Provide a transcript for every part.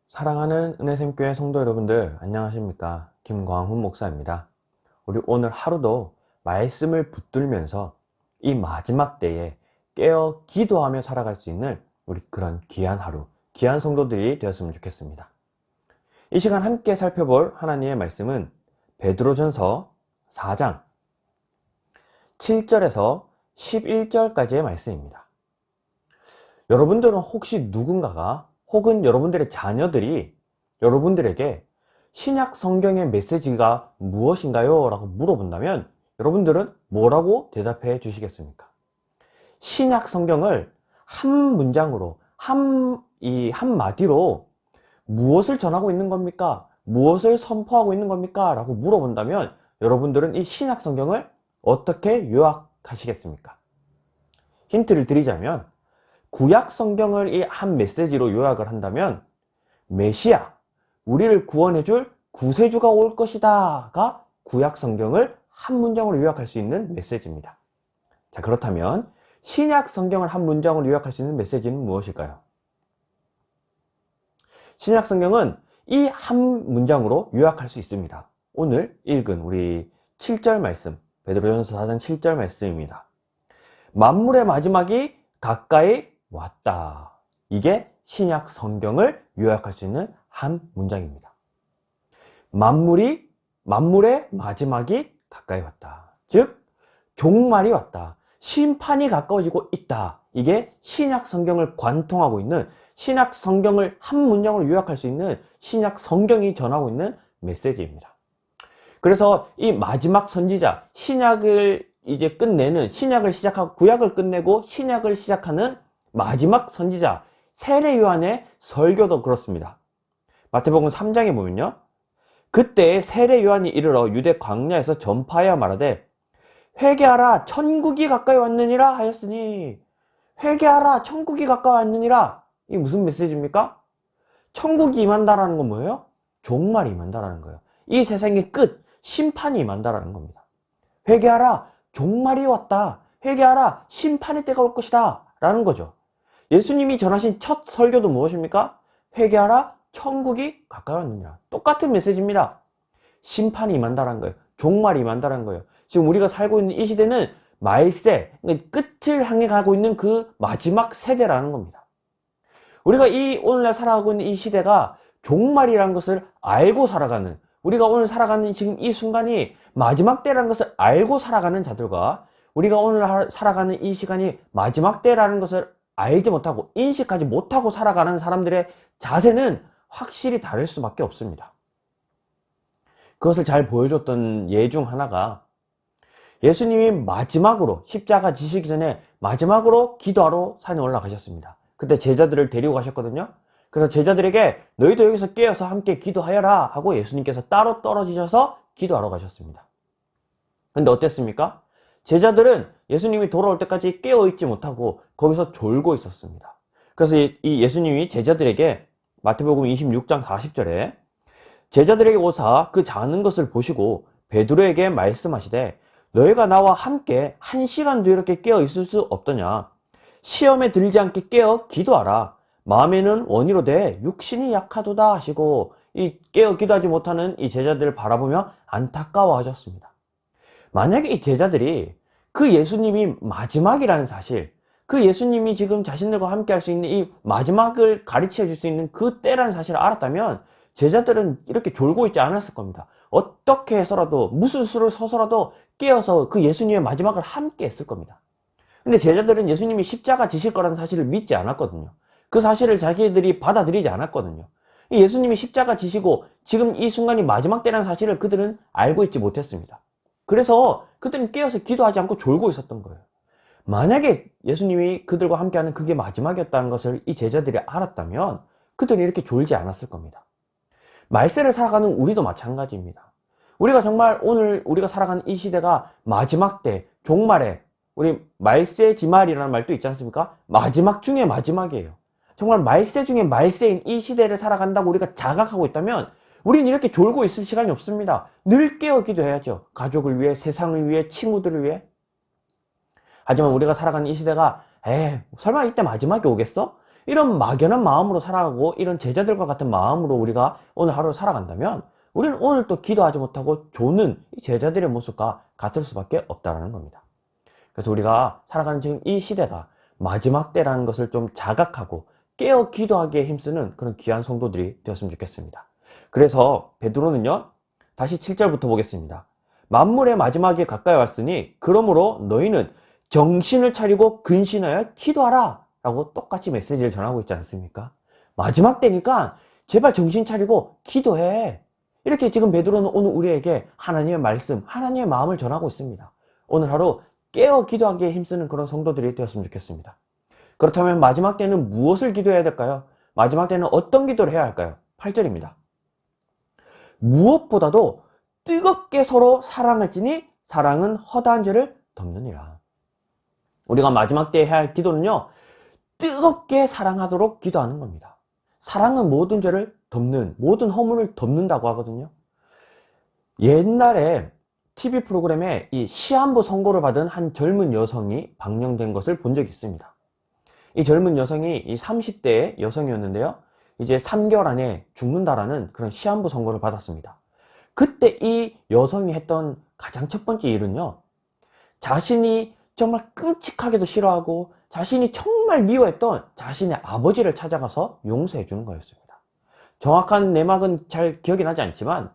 사랑하는 은혜샘교회 성도 여러분들, 안녕하십니까? 김광훈 목사입니다. 우리 오늘 하루도 말씀을 붙들면서 이 마지막 때에 깨어 기도하며 살아갈 수 있는 우리 그런 귀한 하루, 귀한 성도들이 되었으면 좋겠습니다. 이 시간 함께 살펴볼 하나님의 말씀은 베드로전서 4장 7절에서 11절까지의 말씀입니다. 여러분들은 혹시 누군가가 혹은 여러분들의 자녀들이 여러분들에게 신약 성경의 메시지가 무엇인가요? 라고 물어본다면 여러분들은 뭐라고 대답해 주시겠습니까? 신약 성경을 한 문장으로, 한마디로 무엇을 전하고 있는 겁니까? 무엇을 선포하고 있는 겁니까? 라고 물어본다면 여러분들은 이 신약 성경을 어떻게 요약하시겠습니까? 힌트를 드리자면 구약 성경을 이 한 메시지로 요약을 한다면 메시아, 우리를 구원해줄 구세주가 올 것이다가 구약 성경을 한 문장으로 요약할 수 있는 메시지입니다. 자, 그렇다면 신약 성경을 한 문장으로 요약할 수 있는 메시지는 무엇일까요? 신약 성경은 이 한 문장으로 요약할 수 있습니다. 오늘 읽은 우리 7절 말씀, 베드로전서 4장 7절 말씀입니다. 만물의 마지막이 가까이 왔다. 이게 신약 성경을 요약할 수 있는 한 문장입니다. 만물의 마지막이 가까이 왔다. 즉, 종말이 왔다. 심판이 가까워지고 있다. 이게 신약 성경을 관통하고 있는, 신약 성경을 한 문장으로 요약할 수 있는 신약 성경이 전하고 있는 메시지입니다. 그래서 이 마지막 선지자, 신약을 이제 끝내는, 신약을 시작하고 구약을 끝내고 신약을 시작하는 마지막 선지자 세례 요한의 설교도 그렇습니다. 마태복음 3장에 보면요, 그때 세례 요한이 이르러 유대 광야에서 전파하여 말하되 회개하라 천국이 가까이 왔느니라 하였으니, 회개하라 천국이 가까이 왔느니라, 이게 무슨 메시지입니까? 천국이 임한다라는 건 뭐예요? 종말이 임한다라는 거예요. 이 세상의 끝, 심판이 임한다라는 겁니다. 회개하라 종말이 왔다. 회개하라 심판의 때가 올 것이다 라는 거죠. 예수님이 전하신 첫 설교도 무엇입니까? 회개하라 천국이 가까이 왔느니라. 똑같은 메시지입니다. 심판이 임한다는 거예요. 종말이 임한다는 거예요. 지금 우리가 살고 있는 이 시대는 말세, 끝을 향해 가고 있는 그 마지막 세대라는 겁니다. 우리가 오늘날 살아가고 있는 이 시대가 종말이라는 것을 알고 살아가는, 우리가 오늘 살아가는 지금 이 순간이 마지막 때라는 것을 알고 살아가는 자들과 우리가 오늘 살아가는 이 시간이 마지막 때라는 것을 알지 못하고 인식하지 못하고 살아가는 사람들의 자세는 확실히 다를 수밖에 없습니다. 그것을 잘 보여줬던 예 중 하나가 예수님이 마지막으로 십자가 지시기 전에 마지막으로 기도하러 산에 올라가셨습니다. 그때 제자들을 데리고 가셨거든요. 그래서 제자들에게 너희도 여기서 깨어서 함께 기도하여라 하고 예수님께서 따로 떨어지셔서 기도하러 가셨습니다. 근데 어땠습니까? 제자들은 예수님이 돌아올 때까지 깨어있지 못하고 거기서 졸고 있었습니다. 그래서 이 예수님이 제자들에게 마태복음 26장 40절에 제자들에게 오사 그 자는 것을 보시고 베드로에게 말씀하시되 너희가 나와 함께 1시간도 이렇게 깨어 있을 수 없더냐. 시험에 들지 않게 깨어 기도하라. 마음에는 원이로되 육신이 약하도다 하시고 이 깨어 기도하지 못하는 이 제자들을 바라보며 안타까워하셨습니다. 만약에 이 제자들이 그 예수님이 마지막이라는 사실, 그 예수님이 지금 자신들과 함께 할 수 있는 이 마지막을 가르쳐 줄 수 있는 그 때라는 사실을 알았다면 제자들은 이렇게 졸고 있지 않았을 겁니다. 어떻게 해서라도 무슨 수를 서서라도 깨어서 그 예수님의 마지막을 함께 했을 겁니다. 근데 제자들은 예수님이 십자가 지실 거라는 사실을 믿지 않았거든요. 그 사실을 자기들이 받아들이지 않았거든요. 예수님이 십자가 지시고 지금 이 순간이 마지막 때라는 사실을 그들은 알고 있지 못했습니다. 그래서 그들은 깨어서 기도하지 않고 졸고 있었던 거예요. 만약에 예수님이 그들과 함께하는 그게 마지막이었다는 것을 이 제자들이 알았다면 그들은 이렇게 졸지 않았을 겁니다. 말세를 살아가는 우리도 마찬가지입니다. 우리가 정말 오늘 우리가 살아가는 이 시대가 마지막 때, 종말에, 우리 말세지말이라는 말도 있지 않습니까? 마지막 중에 마지막이에요. 정말 말세 중에 말세인 이 시대를 살아간다고 우리가 자각하고 있다면 우리는 이렇게 졸고 있을 시간이 없습니다. 늘 깨어 기도해야죠. 가족을 위해, 세상을 위해, 친구들을 위해. 하지만 우리가 살아가는 이 시대가 설마 이때 마지막이 오겠어? 이런 막연한 마음으로 살아가고 이런 제자들과 같은 마음으로 우리가 오늘 하루 살아간다면 우리는 오늘 또 기도하지 못하고 조는 이 제자들의 모습과 같을 수밖에 없다는 겁니다. 그래서 우리가 살아가는 지금 이 시대가 마지막 때라는 것을 좀 자각하고 깨어 기도하기에 힘쓰는 그런 귀한 성도들이 되었으면 좋겠습니다. 그래서 베드로는요, 다시 7절부터 보겠습니다. 만물의 마지막에 가까이 왔으니 그러므로 너희는 정신을 차리고 근신하여 기도하라 라고 똑같이 메시지를 전하고 있지 않습니까? 마지막 때니까 제발 정신 차리고 기도해. 이렇게 지금 베드로는 오늘 우리에게 하나님의 말씀, 하나님의 마음을 전하고 있습니다. 오늘 하루 깨어 기도하기에 힘쓰는 그런 성도들이 되었으면 좋겠습니다. 그렇다면 마지막 때는 무엇을 기도해야 될까요? 마지막 때는 어떤 기도를 해야 할까요? 8절입니다. 무엇보다도 뜨겁게 서로 사랑할지니 사랑은 허다한 죄를 덮느니라. 우리가 마지막 때에 해야 할 기도는요, 뜨겁게 사랑하도록 기도하는 겁니다. 사랑은 모든 죄를 덮는, 모든 허물을 덮는다고 하거든요. 옛날에 TV 프로그램에 이 시한부 선고를 받은 한 젊은 여성이 방영된 것을 본 적이 있습니다. 이 젊은 여성이 이 30대의 여성이었는데요. 이제 3개월 안에 죽는다라는 그런 시한부 선고를 받았습니다. 그때 이 여성이 했던 가장 첫 번째 일은요, 자신이 정말 끔찍하게도 싫어하고 자신이 정말 미워했던 자신의 아버지를 찾아가서 용서해 주는 거였습니다. 정확한 내막은 잘 기억이 나지 않지만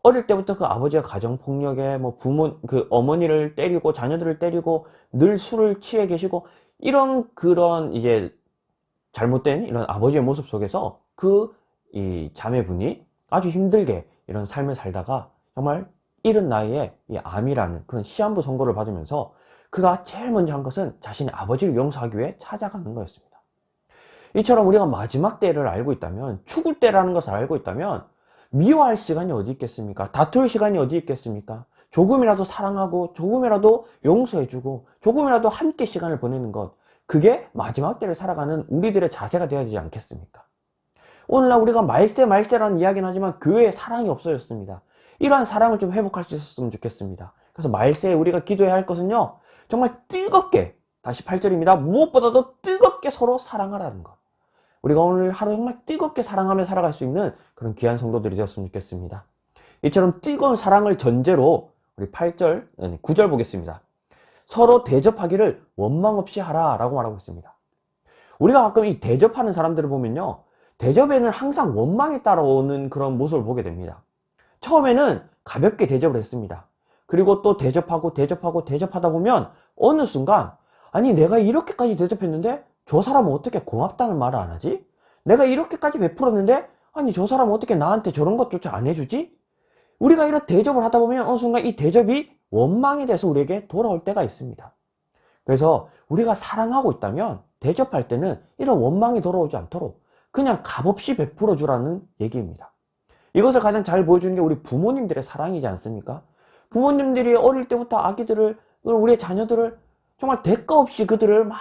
어릴 때부터 그 아버지가 가정폭력에 그 어머니를 때리고 자녀들을 때리고 늘 술을 취해 계시고 이런 그런 이제 잘못된 이런 아버지의 모습 속에서 이 자매분이 아주 힘들게 이런 삶을 살다가 정말 이른 나이에 이 암이라는 그런 시한부 선고를 받으면서 그가 제일 먼저 한 것은 자신의 아버지를 용서하기 위해 찾아가는 거였습니다. 이처럼 우리가 마지막 때를 알고 있다면, 죽을 때라는 것을 알고 있다면 미워할 시간이 어디 있겠습니까? 다툴 시간이 어디 있겠습니까? 조금이라도 사랑하고 조금이라도 용서해주고 조금이라도 함께 시간을 보내는 것, 그게 마지막 때를 살아가는 우리들의 자세가 되어야 되지 않겠습니까? 오늘날 우리가 말세라는 이야기는 하지만 교회에 사랑이 없어졌습니다. 이러한 사랑을 좀 회복할 수 있었으면 좋겠습니다. 그래서 말세에 우리가 기도해야 할 것은요, 정말 뜨겁게, 다시 8절입니다. 무엇보다도 뜨겁게 서로 사랑하라는 것. 우리가 오늘 하루 정말 뜨겁게 사랑하며 살아갈 수 있는 그런 귀한 성도들이 되었으면 좋겠습니다. 이처럼 뜨거운 사랑을 전제로 우리 9절 보겠습니다. 서로 대접하기를 원망 없이 하라 라고 말하고 있습니다. 우리가 가끔 이 대접하는 사람들을 보면요, 대접에는 항상 원망이 따라오는 그런 모습을 보게 됩니다. 처음에는 가볍게 대접을 했습니다. 그리고 또 대접하다 보면 어느 순간, 아니 내가 이렇게까지 대접했는데 저 사람은 어떻게 고맙다는 말을 안 하지? 내가 이렇게까지 베풀었는데 아니 저 사람은 어떻게 나한테 저런 것조차 안 해주지? 우리가 이런 대접을 하다 보면 어느 순간 이 대접이 원망이 돼서 우리에게 돌아올 때가 있습니다. 그래서 우리가 사랑하고 있다면 대접할 때는 이런 원망이 돌아오지 않도록 그냥 값없이 베풀어 주라는 얘기입니다. 이것을 가장 잘 보여주는 게 우리 부모님들의 사랑이지 않습니까? 부모님들이 어릴 때부터 아기들을, 우리의 자녀들을 정말 대가 없이 그들을 막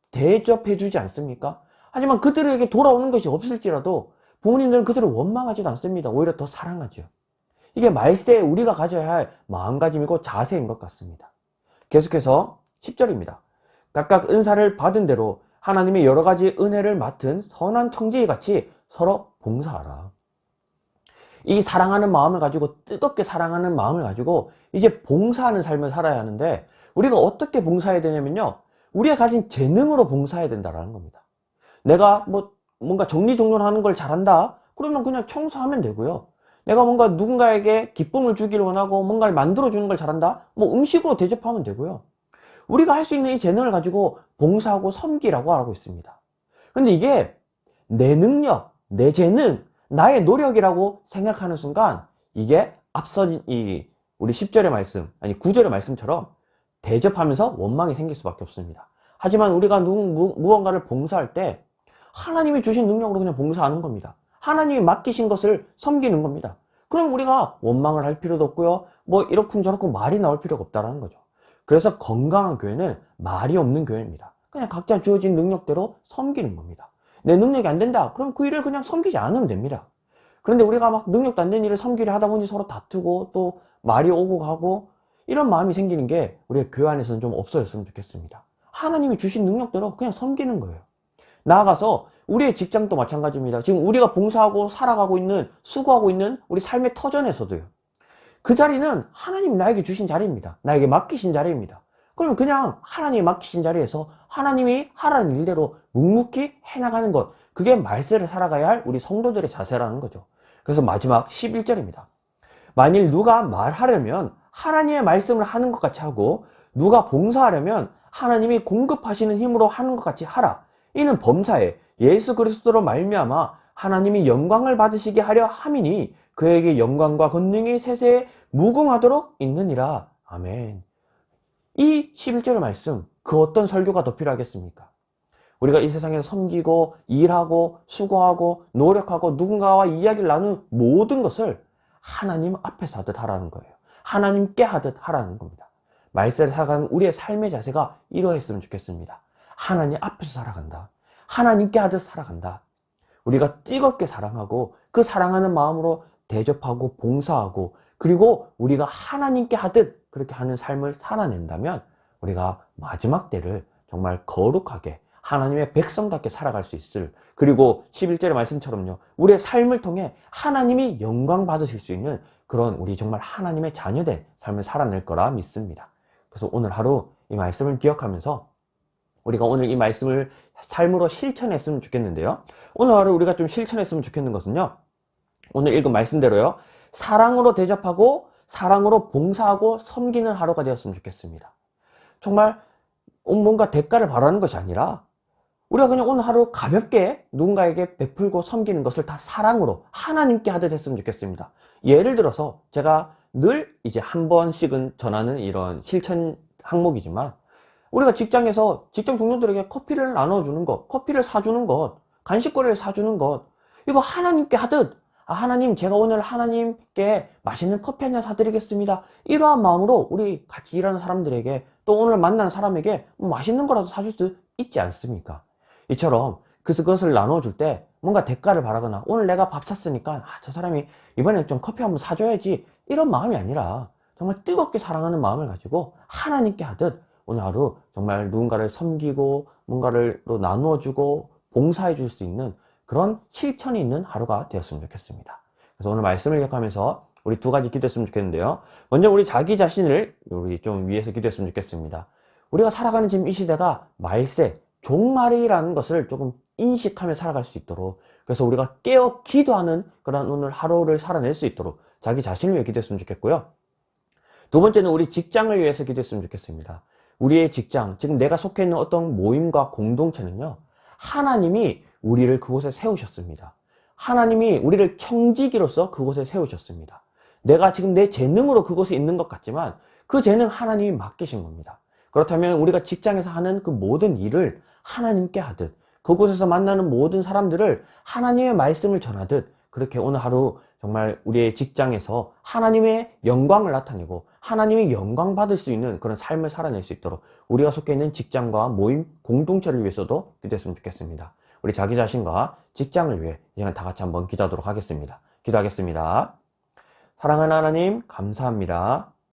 대접해 주지 않습니까? 하지만 그들에게 돌아오는 것이 없을지라도 부모님들은 그들을 원망하지도 않습니다. 오히려 더 사랑하죠. 이게 말세에 우리가 가져야 할 마음가짐이고 자세인 것 같습니다. 계속해서 10절입니다. 각각 은사를 받은 대로 하나님의 여러 가지 은혜를 맡은 선한 청지기 같이 서로 봉사하라. 이 사랑하는 마음을 가지고, 뜨겁게 사랑하는 마음을 가지고 이제 봉사하는 삶을 살아야 하는데, 우리가 어떻게 봉사해야 되냐면요, 우리가 가진 재능으로 봉사해야 된다는 겁니다. 내가 뭔가 정리정돈하는 걸 잘한다? 그러면 그냥 청소하면 되고요. 내가 뭔가 누군가에게 기쁨을 주기를 원하고 뭔가를 만들어주는 걸 잘한다? 음식으로 대접하면 되고요. 우리가 할 수 있는 이 재능을 가지고 봉사하고 섬기라고 하고 있습니다. 근데 이게 내 능력, 내 재능, 나의 노력이라고 생각하는 순간 이게 앞선 우리 10절의 말씀, 아니 9절의 말씀처럼 대접하면서 원망이 생길 수밖에 없습니다. 하지만 우리가 무언가를 봉사할 때 하나님이 주신 능력으로 그냥 봉사하는 겁니다. 하나님이 맡기신 것을 섬기는 겁니다. 그럼 우리가 원망을 할 필요도 없고요, 이렇쿵저렇쿵 말이 나올 필요가 없다는 거죠. 그래서 건강한 교회는 말이 없는 교회입니다. 그냥 각자 주어진 능력대로 섬기는 겁니다. 내 능력이 안 된다, 그럼 그 일을 그냥 섬기지 않으면 됩니다. 그런데 우리가 막 능력도 안 되는 일을 섬기려 하다 보니 서로 다투고 또 말이 오고 가고 이런 마음이 생기는 게 우리가 교회 안에서는 좀 없어졌으면 좋겠습니다. 하나님이 주신 능력대로 그냥 섬기는 거예요. 나아가서 우리의 직장도 마찬가지입니다. 지금 우리가 봉사하고 살아가고 있는, 수고하고 있는 우리 삶의 터전에서도요. 그 자리는 하나님이 나에게 주신 자리입니다. 나에게 맡기신 자리입니다. 그러면 그냥 하나님이 맡기신 자리에서 하나님이 하라는 일대로 묵묵히 해나가는 것, 그게 말세를 살아가야 할 우리 성도들의 자세라는 거죠. 그래서 마지막 11절입니다. 만일 누가 말하려면 하나님의 말씀을 하는 것 같이 하고, 누가 봉사하려면 하나님이 공급하시는 힘으로 하는 것 같이 하라. 이는 범사에 예수 그리스도로 말미암아 하나님이 영광을 받으시게 하려 함이니 그에게 영광과 권능이 세세에 무궁하도록 있느니라. 아멘. 이 11절의 말씀, 그 어떤 설교가 더 필요하겠습니까? 우리가 이 세상에서 섬기고 일하고 수고하고 노력하고 누군가와 이야기를 나누는 모든 것을 하나님 앞에서 하듯 하라는 거예요. 하나님께 하듯 하라는 겁니다. 말세를 살아가는 우리의 삶의 자세가 이러했으면 좋겠습니다. 하나님 앞에서 살아간다. 하나님께 하듯 살아간다. 우리가 뜨겁게 사랑하고 그 사랑하는 마음으로 대접하고 봉사하고, 그리고 우리가 하나님께 하듯 그렇게 하는 삶을 살아낸다면 우리가 마지막 때를 정말 거룩하게 하나님의 백성답게 살아갈 수 있을, 그리고 11절의 말씀처럼요, 우리의 삶을 통해 하나님이 영광 받으실 수 있는 그런 우리 정말 하나님의 자녀된 삶을 살아낼 거라 믿습니다. 그래서 오늘 하루 이 말씀을 기억하면서 우리가 오늘 이 말씀을 삶으로 실천했으면 좋겠는데요. 오늘 하루 우리가 좀 실천했으면 좋겠는 것은요, 오늘 읽은 말씀대로요, 사랑으로 대접하고 사랑으로 봉사하고 섬기는 하루가 되었으면 좋겠습니다. 정말 뭔가 대가를 바라는 것이 아니라 우리가 그냥 오늘 하루 가볍게 누군가에게 베풀고 섬기는 것을 다 사랑으로 하나님께 하듯 했으면 좋겠습니다. 예를 들어서 제가 늘 이제 한 번씩은 전하는 이런 실천 항목이지만, 우리가 직장에서 직장 동료들에게 커피를 나눠주는 것, 커피를 사주는 것, 간식거리를 사주는 것, 이거 하나님께 하듯, 하나님, 제가 오늘 하나님께 맛있는 커피 한 잔 사드리겠습니다. 이러한 마음으로 우리 같이 일하는 사람들에게, 또 오늘 만난 사람에게 맛있는 거라도 사줄 수 있지 않습니까? 이처럼 그것을 나눠줄 때 뭔가 대가를 바라거나, 오늘 내가 밥 샀으니까 저 사람이 이번에 좀 커피 한번 사줘야지, 이런 마음이 아니라 정말 뜨겁게 사랑하는 마음을 가지고 하나님께 하듯 오늘 하루 정말 누군가를 섬기고 뭔가를 또 나누어주고 봉사해 줄 수 있는 그런 실천이 있는 하루가 되었으면 좋겠습니다. 그래서 오늘 말씀을 기억하면서 우리 두 가지 기도했으면 좋겠는데요. 먼저 우리 자기 자신을 우리 좀 위해서 기도했으면 좋겠습니다. 우리가 살아가는 지금 이 시대가 말세, 종말이라는 것을 조금 인식하며 살아갈 수 있도록, 그래서 우리가 깨어 기도하는 그런 오늘 하루를 살아낼 수 있도록 자기 자신을 위해 기도했으면 좋겠고요. 두 번째는 우리 직장을 위해서 기도했으면 좋겠습니다. 우리의 직장, 지금 내가 속해 있는 어떤 모임과 공동체는요, 하나님이 우리를 그곳에 세우셨습니다. 하나님이 우리를 청지기로서 그곳에 세우셨습니다. 내가 지금 내 재능으로 그곳에 있는 것 같지만 그 재능 하나님이 맡기신 겁니다. 그렇다면 우리가 직장에서 하는 그 모든 일을 하나님께 하듯, 그곳에서 만나는 모든 사람들을 하나님의 말씀을 전하듯, 그렇게 오늘 하루 정말 우리의 직장에서 하나님의 영광을 나타내고 하나님의 영광 받을 수 있는 그런 삶을 살아낼 수 있도록 우리가 속해 있는 직장과 모임, 공동체를 위해서도 기도했으면 좋겠습니다. 우리 자기 자신과 직장을 위해 이제 다 같이 한번 기도하도록 하겠습니다. 기도하겠습니다. 사랑하는 하나님, 감사합니다.